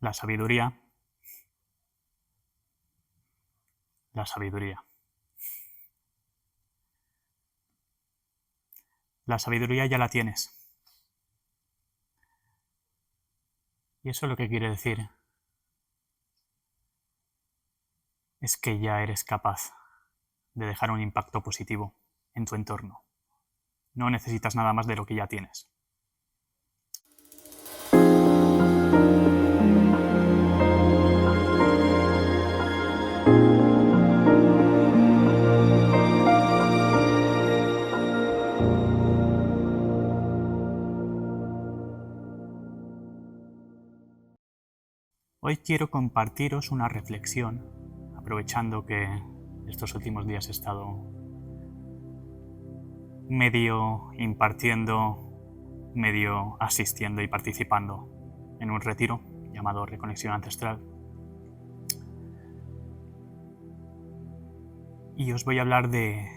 La sabiduría. La sabiduría. La sabiduría ya la tienes. Y eso lo que quiere decir es que ya eres capaz de dejar un impacto positivo en tu entorno. No necesitas nada más de lo que ya tienes. Hoy quiero compartiros una reflexión, aprovechando que estos últimos días he estado medio impartiendo, medio asistiendo y participando en un retiro llamado Reconexión Ancestral. Y os voy a hablar de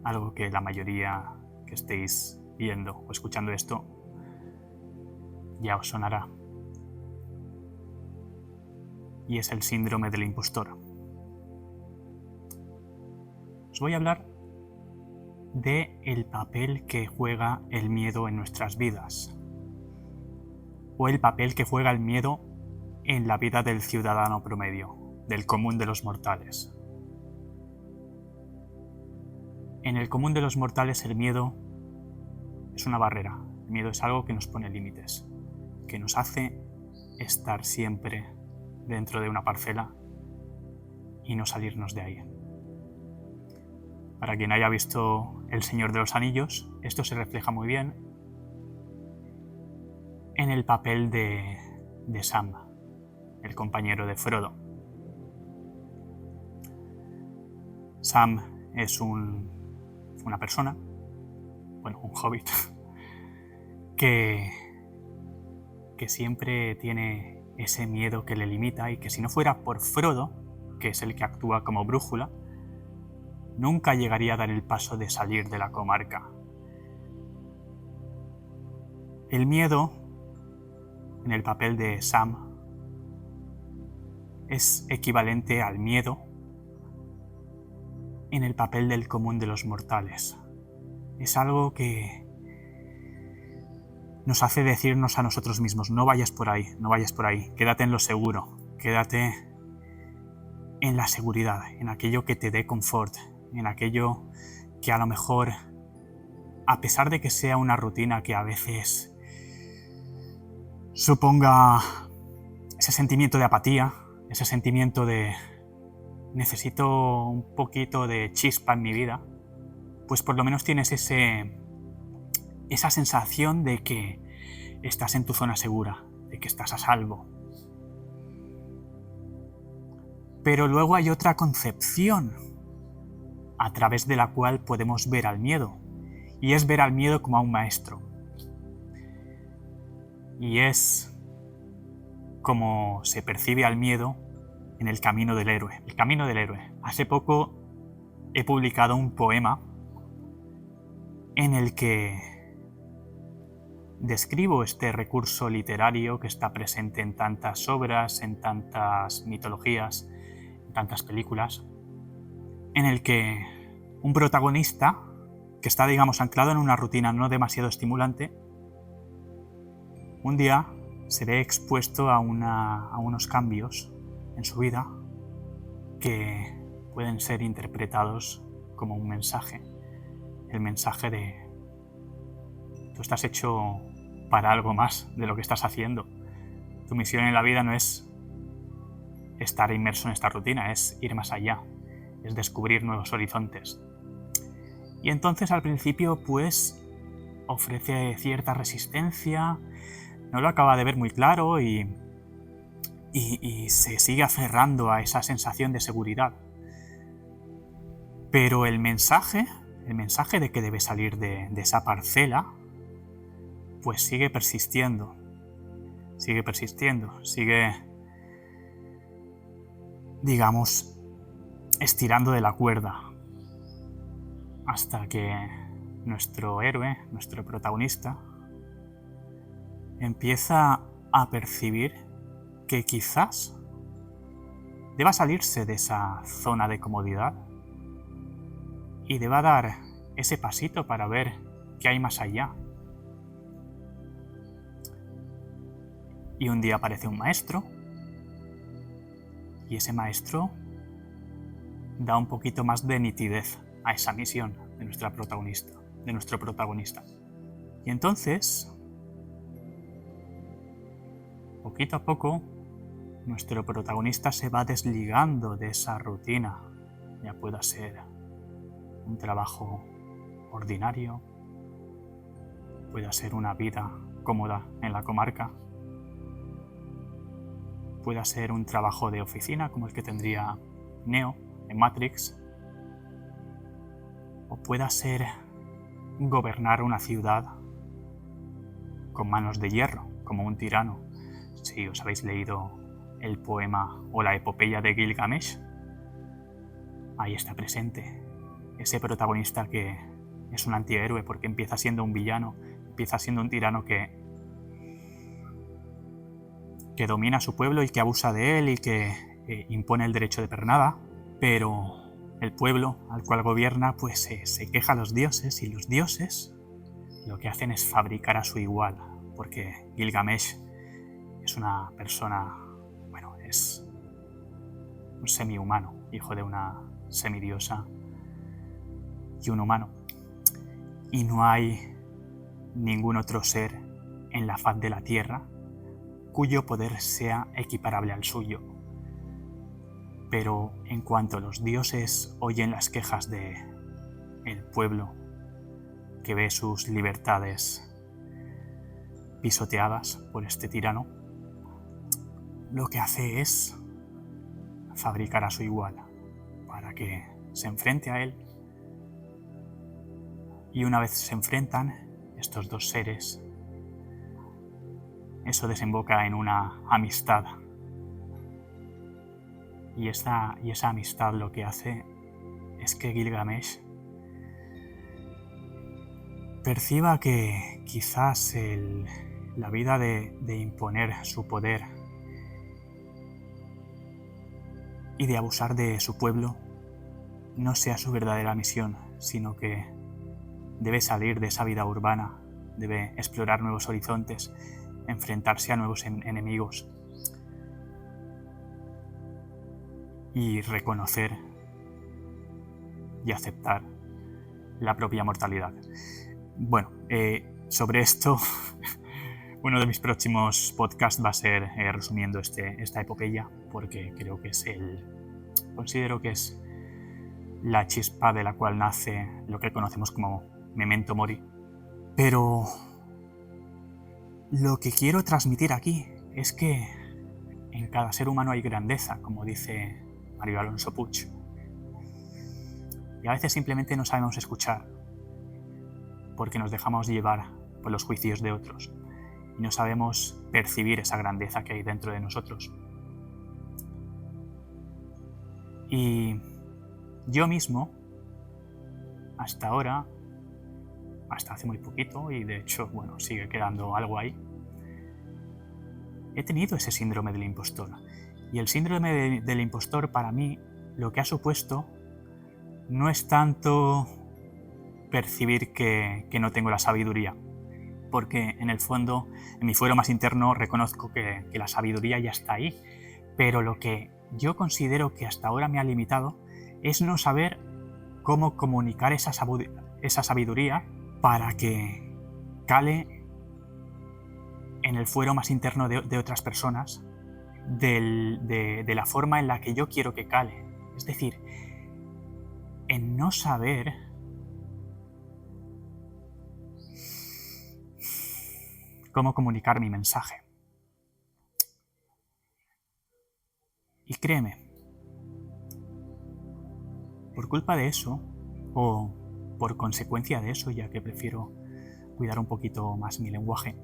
algo que la mayoría que estéis viendo o escuchando esto ya os sonará. Y es el síndrome del impostor. Os voy a hablar de el papel que juega el miedo en nuestras vidas, o el papel que juega el miedo en la vida del ciudadano promedio, del común de los mortales. En el común de los mortales el miedo es una barrera, el miedo es algo que nos pone límites, que nos hace estar siempre dentro de una parcela y no salirnos de ahí. Para quien haya visto El Señor de los Anillos, esto se refleja muy bien en el papel de Sam, el compañero de Frodo. Sam es una persona, un hobbit, que siempre tiene ese miedo que le limita y que si no fuera por Frodo, que es el que actúa como brújula, nunca llegaría a dar el paso de salir de la comarca. El miedo, en el papel de Sam, es equivalente al miedo en el papel del común de los mortales. Es algo que nos hace decirnos a nosotros mismos, no vayas por ahí, no vayas por ahí, quédate en lo seguro, quédate en la seguridad, en aquello que te dé confort, en aquello que a lo mejor, a pesar de que sea una rutina que a veces suponga ese sentimiento de apatía, ese sentimiento de necesito un poquito de chispa en mi vida, pues por lo menos tienes esa sensación de que estás en tu zona segura, de que estás a salvo. Pero luego hay otra concepción a través de la cual podemos ver al miedo, y es ver al miedo como a un maestro. Y es como se percibe al miedo en el camino del héroe. El camino del héroe. Hace poco he publicado un poema en el que describo este recurso literario que está presente en tantas obras, en tantas mitologías, en tantas películas, en el que un protagonista que está, digamos, anclado en una rutina no demasiado estimulante, un día se ve expuesto a unos cambios en su vida que pueden ser interpretados como un mensaje. El mensaje de tú estás hecho para algo más de lo que estás haciendo. Tu misión en la vida no es estar inmerso en esta rutina, es ir más allá, es descubrir nuevos horizontes. Y entonces al principio pues ofrece cierta resistencia, no lo acaba de ver muy claro y se sigue aferrando a esa sensación de seguridad. Pero el mensaje de que debe salir de esa parcela, pues sigue persistiendo, digamos, estirando de la cuerda, hasta que nuestro héroe, nuestro protagonista, empieza a percibir que quizás deba salirse de esa zona de comodidad y deba dar ese pasito para ver qué hay más allá. Y un día aparece un maestro y ese maestro da un poquito más de nitidez a esa misión de nuestro protagonista. Y entonces, poquito a poco, nuestro protagonista se va desligando de esa rutina. Ya pueda ser un trabajo ordinario, pueda ser una vida cómoda en la comarca, pueda ser un trabajo de oficina como el que tendría Neo en Matrix, o pueda ser gobernar una ciudad con manos de hierro, como un tirano. Si os habéis leído el poema o la epopeya de Gilgamesh, ahí está presente ese protagonista que es un antihéroe porque empieza siendo un villano, empieza siendo un tirano que domina a su pueblo y que abusa de él y que impone el derecho de pernada, pero el pueblo al cual gobierna pues se queja a los dioses, y los dioses lo que hacen es fabricar a su igual, porque Gilgamesh es una persona, bueno, es un semihumano, hijo de una semidiosa y un humano, y no hay ningún otro ser en la faz de la tierra cuyo poder sea equiparable al suyo. Pero en cuanto los dioses oyen las quejas de el pueblo que ve sus libertades pisoteadas por este tirano, lo que hace es fabricar a su igual para que se enfrente a él. Y una vez se enfrentan estos dos seres, eso desemboca en una amistad. Y esa amistad lo que hace es que Gilgamesh perciba que quizás la vida de imponer su poder y de abusar de su pueblo no sea su verdadera misión, sino que debe salir de esa vida urbana, debe explorar nuevos horizontes, enfrentarse a nuevos enemigos y reconocer y aceptar la propia mortalidad. Bueno, sobre esto, uno de mis próximos podcasts va a ser resumiendo esta epopeya, porque creo que considero que es la chispa de la cual nace lo que conocemos como Memento Mori. Pero lo que quiero transmitir aquí es que en cada ser humano hay grandeza, como dice Mario Alonso Puig. Y a veces simplemente no sabemos escuchar porque nos dejamos llevar por los juicios de otros y no sabemos percibir esa grandeza que hay dentro de nosotros. Y yo mismo, hasta ahora, hasta hace muy poquito, y de hecho, bueno, sigue quedando algo ahí, he tenido ese síndrome del impostor. Y el síndrome del impostor para mí lo que ha supuesto no es tanto percibir que no tengo la sabiduría, porque en el fondo, en mi fuero más interno, reconozco que la sabiduría ya está ahí, pero lo que yo considero que hasta ahora me ha limitado es no saber cómo comunicar esa sabiduría para que cale en el fuero más interno de otras personas de la forma en la que yo quiero que cale. Es decir, en no saber cómo comunicar mi mensaje. Y créeme, por culpa de eso, o por consecuencia de eso, ya que prefiero cuidar un poquito más mi lenguaje,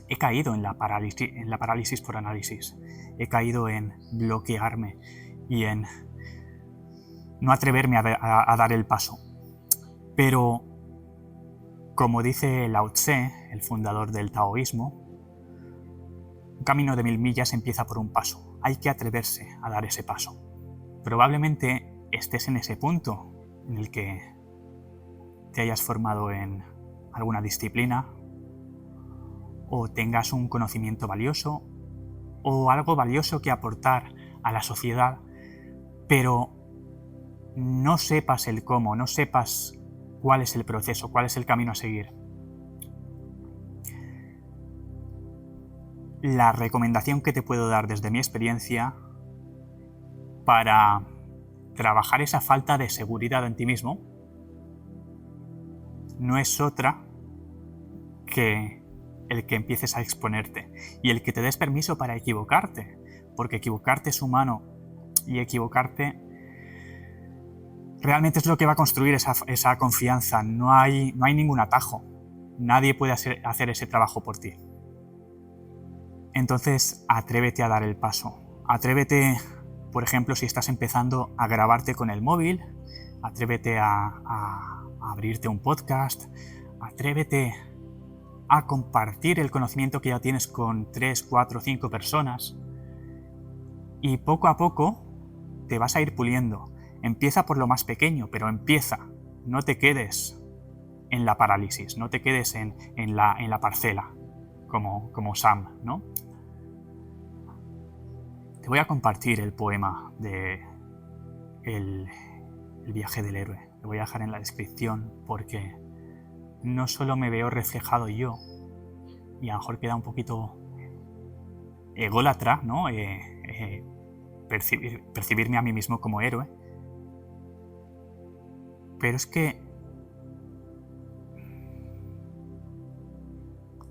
he caído en la parálisis por análisis. He caído en bloquearme y en no atreverme a dar el paso. Pero, como dice Lao Tse, el fundador del taoísmo, Un camino de 1000 millas empieza por un paso. Hay que atreverse a dar ese paso. Probablemente estés en ese punto en el que te hayas formado en alguna disciplina o tengas un conocimiento valioso o algo valioso que aportar a la sociedad, pero no sepas el cómo, no sepas cuál es el proceso, cuál es el camino a seguir. La recomendación que te puedo dar desde mi experiencia para trabajar esa falta de seguridad en ti mismo no es otra que el que empieces a exponerte y el que te des permiso para equivocarte, porque equivocarte es humano y equivocarte realmente es lo que va a construir esa confianza. No hay ningún atajo, nadie puede hacer ese trabajo por ti. Entonces, atrévete a dar el paso. Atrévete, por ejemplo, si estás empezando a grabarte con el móvil, atrévete a abrirte un podcast, atrévete a compartir el conocimiento que ya tienes con 3, 4, 5 personas y poco a poco te vas a ir puliendo. Empieza por lo más pequeño, pero empieza. No te quedes en la parálisis, no te quedes en la parcela, como Sam, ¿no? Te voy a compartir el poema de el viaje del héroe. Lo voy a dejar en la descripción porque no solo me veo reflejado yo, y a lo mejor queda un poquito ególatra, ¿no? Percibirme a mí mismo como héroe, pero es que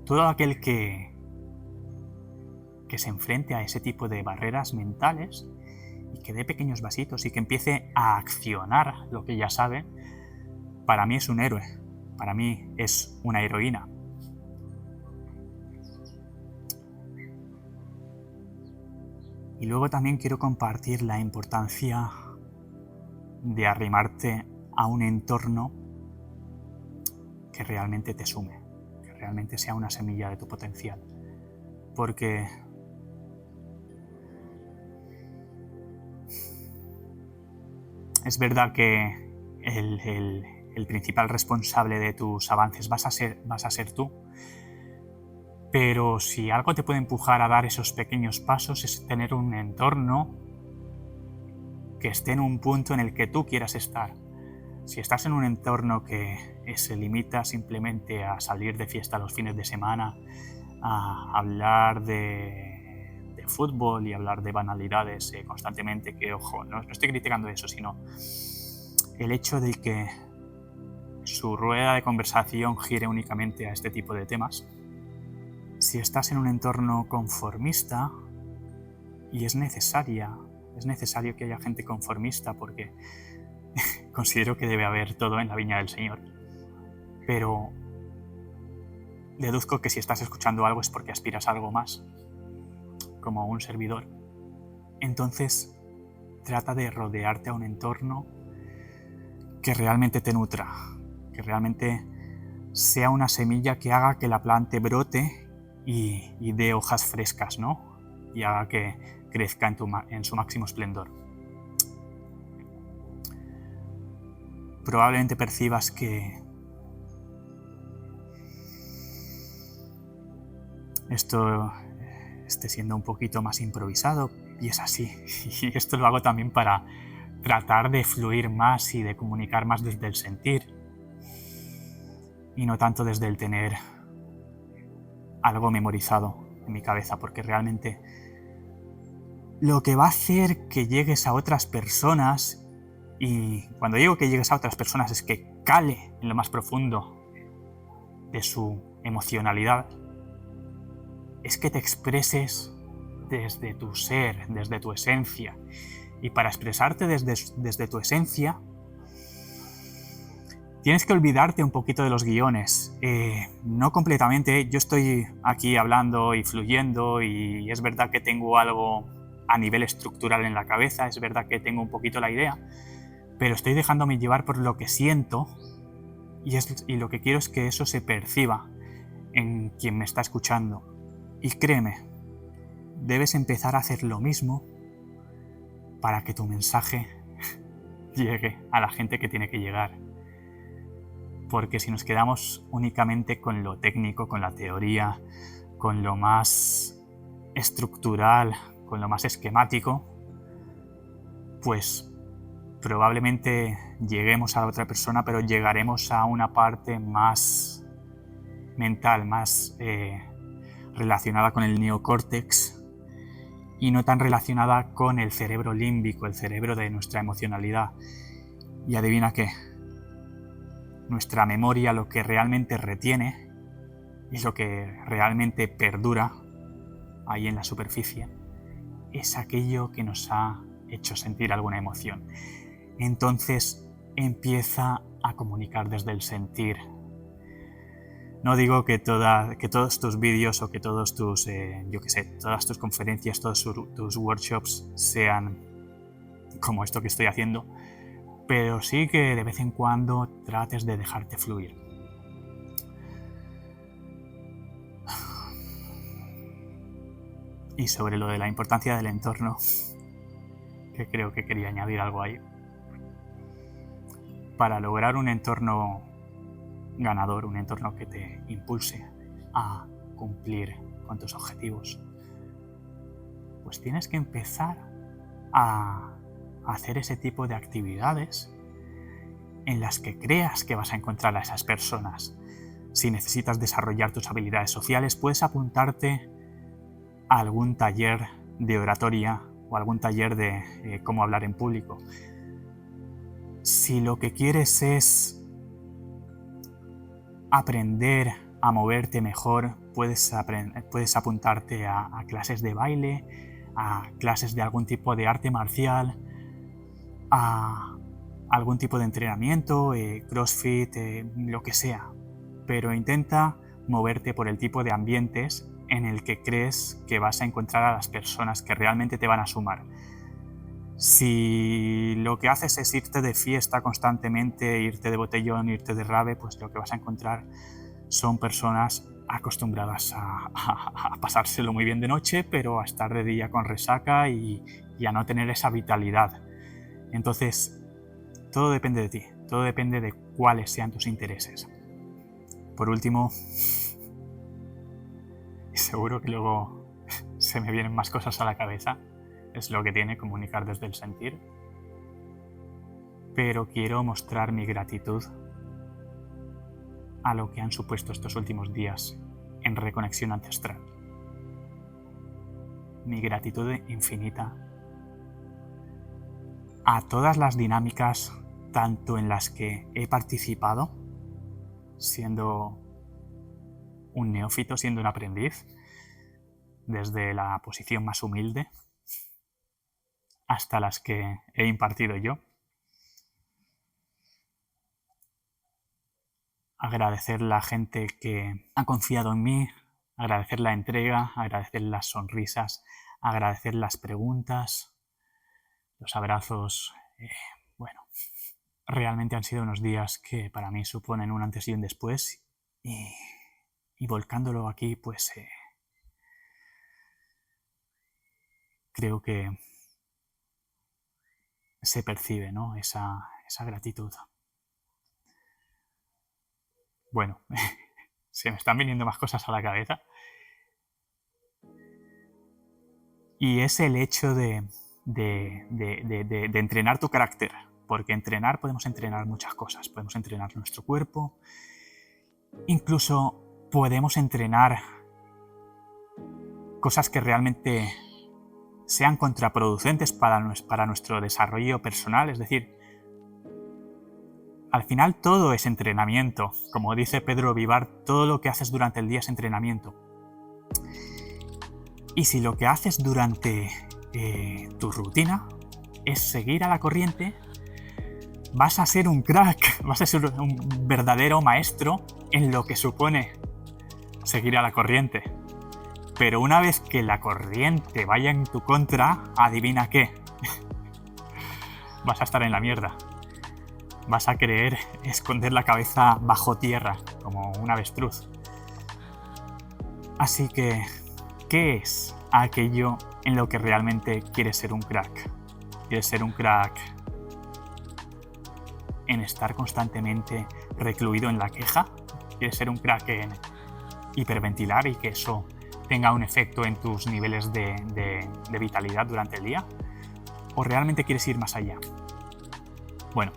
todo aquel que se enfrente a ese tipo de barreras mentales y que dé pequeños vasitos y que empiece a accionar lo que ya sabe, para mí es un héroe, para mí es una heroína. Y luego también quiero compartir la importancia de arrimarte a un entorno que realmente te sume, que realmente sea una semilla de tu potencial. Porque es verdad que el principal responsable de tus avances vas a ser tú, pero si algo te puede empujar a dar esos pequeños pasos es tener un entorno que esté en un punto en el que tú quieras estar. Si estás en un entorno que se limita simplemente a salir de fiesta los fines de semana, a hablar de fútbol y hablar de banalidades constantemente, que ojo, no estoy criticando eso, sino el hecho de que su rueda de conversación gire únicamente a este tipo de temas. Si estás en un entorno conformista, y es necesario que haya gente conformista porque considero que debe haber todo en la viña del Señor, pero deduzco que si estás escuchando algo es porque aspiras a algo más, como un servidor. Entonces, trata de rodearte a un entorno que realmente te nutra, que realmente sea una semilla que haga que la planta brote y dé hojas frescas, ¿no? Y haga que crezca en su máximo esplendor. Probablemente percibas que esto esté siendo un poquito más improvisado, y es así. Y esto lo hago también para tratar de fluir más y de comunicar más desde el sentir y no tanto desde el tener algo memorizado en mi cabeza, porque realmente lo que va a hacer que llegues a otras personas, y cuando digo que llegues a otras personas es que cale en lo más profundo de su emocionalidad, es que te expreses desde tu ser, desde tu esencia. Y para expresarte desde tu esencia, tienes que olvidarte un poquito de los guiones. No completamente, yo estoy aquí hablando y fluyendo, y es verdad que tengo algo a nivel estructural en la cabeza, es verdad que tengo un poquito la idea, pero estoy dejándome llevar por lo que siento, y lo que quiero es que eso se perciba en quien me está escuchando. Y créeme, debes empezar a hacer lo mismo para que tu mensaje llegue a la gente que tiene que llegar. Porque si nos quedamos únicamente con lo técnico, con la teoría, con lo más estructural, con lo más esquemático, pues probablemente lleguemos a la otra persona, pero llegaremos a una parte más mental, más relacionada con el neocórtex y no tan relacionada con el cerebro límbico, el cerebro de nuestra emocionalidad. Y adivina qué, nuestra memoria, lo que realmente retiene y lo que realmente perdura ahí en la superficie, es aquello que nos ha hecho sentir alguna emoción. Entonces empieza a comunicar desde el sentir. No digo que todos tus vídeos o que todos tus, todas tus conferencias, todos tus workshops sean como esto que estoy haciendo, pero sí que de vez en cuando trates de dejarte fluir. Y sobre lo de la importancia del entorno, que creo que quería añadir algo ahí. Para lograr un entorno ganador, un entorno que te impulse a cumplir con tus objetivos, pues tienes que empezar a hacer ese tipo de actividades en las que creas que vas a encontrar a esas personas. Si necesitas desarrollar tus habilidades sociales, puedes apuntarte a algún taller de oratoria o algún taller de cómo hablar en público. Si lo que quieres es aprender a moverte mejor, puedes apuntarte a clases de baile, a clases de algún tipo de arte marcial, a algún tipo de entrenamiento, CrossFit, lo que sea. Pero intenta moverte por el tipo de ambientes en el que crees que vas a encontrar a las personas que realmente te van a sumar. Si lo que haces es irte de fiesta constantemente, irte de botellón, irte de rave, pues lo que vas a encontrar son personas acostumbradas a pasárselo muy bien de noche, pero a estar de día con resaca y a no tener esa vitalidad. Entonces, todo depende de ti, todo depende de cuáles sean tus intereses. Por último, y seguro que luego se me vienen más cosas a la cabeza, es lo que tiene comunicar desde el sentir, pero quiero mostrar mi gratitud a lo que han supuesto estos últimos días en reconexión ancestral. Mi gratitud infinita a todas las dinámicas, tanto en las que he participado, siendo un neófito, siendo un aprendiz, desde la posición más humilde, hasta las que he impartido yo. Agradecer la gente que ha confiado en mí, agradecer la entrega, agradecer las sonrisas, agradecer las preguntas, los abrazos. Realmente han sido unos días que para mí suponen un antes y un después, y volcándolo aquí, pues creo que se percibe, ¿no?, esa gratitud. Bueno, se me están viniendo más cosas a la cabeza. Y es el hecho de entrenar tu carácter. Porque podemos entrenar muchas cosas. Podemos entrenar nuestro cuerpo. Incluso podemos entrenar cosas que realmente sean contraproducentes para nuestro desarrollo personal. Es decir, al final todo es entrenamiento. Como dice Pedro Vivar, todo lo que haces durante el día es entrenamiento. Y si lo que haces durante tu rutina es seguir a la corriente, vas a ser un crack, vas a ser un verdadero maestro en lo que supone seguir a la corriente. Pero una vez que la corriente vaya en tu contra, adivina qué, vas a estar en la mierda. Vas a querer esconder la cabeza bajo tierra, como un avestruz. Así que ¿Qué es aquello en lo que realmente quieres ser un crack? ¿Quieres ser un crack en estar constantemente recluido en la queja? ¿Quieres ser un crack en hiperventilar y que eso tenga un efecto en tus niveles de vitalidad durante el día? ¿O realmente quieres ir más allá? Bueno,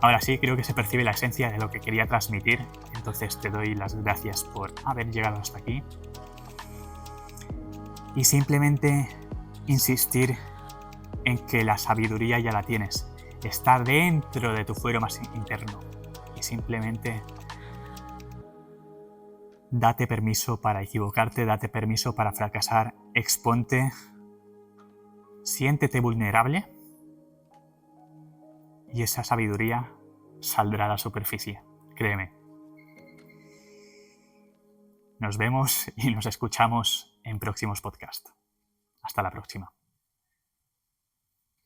ahora sí creo que se percibe la esencia de lo que quería transmitir, entonces te doy las gracias por haber llegado hasta aquí. Y simplemente insistir en que la sabiduría ya la tienes, está dentro de tu fuero más interno y simplemente date permiso para equivocarte, date permiso para fracasar, exponte, siéntete vulnerable y esa sabiduría saldrá a la superficie, créeme. Nos vemos y nos escuchamos en próximos podcasts. Hasta la próxima.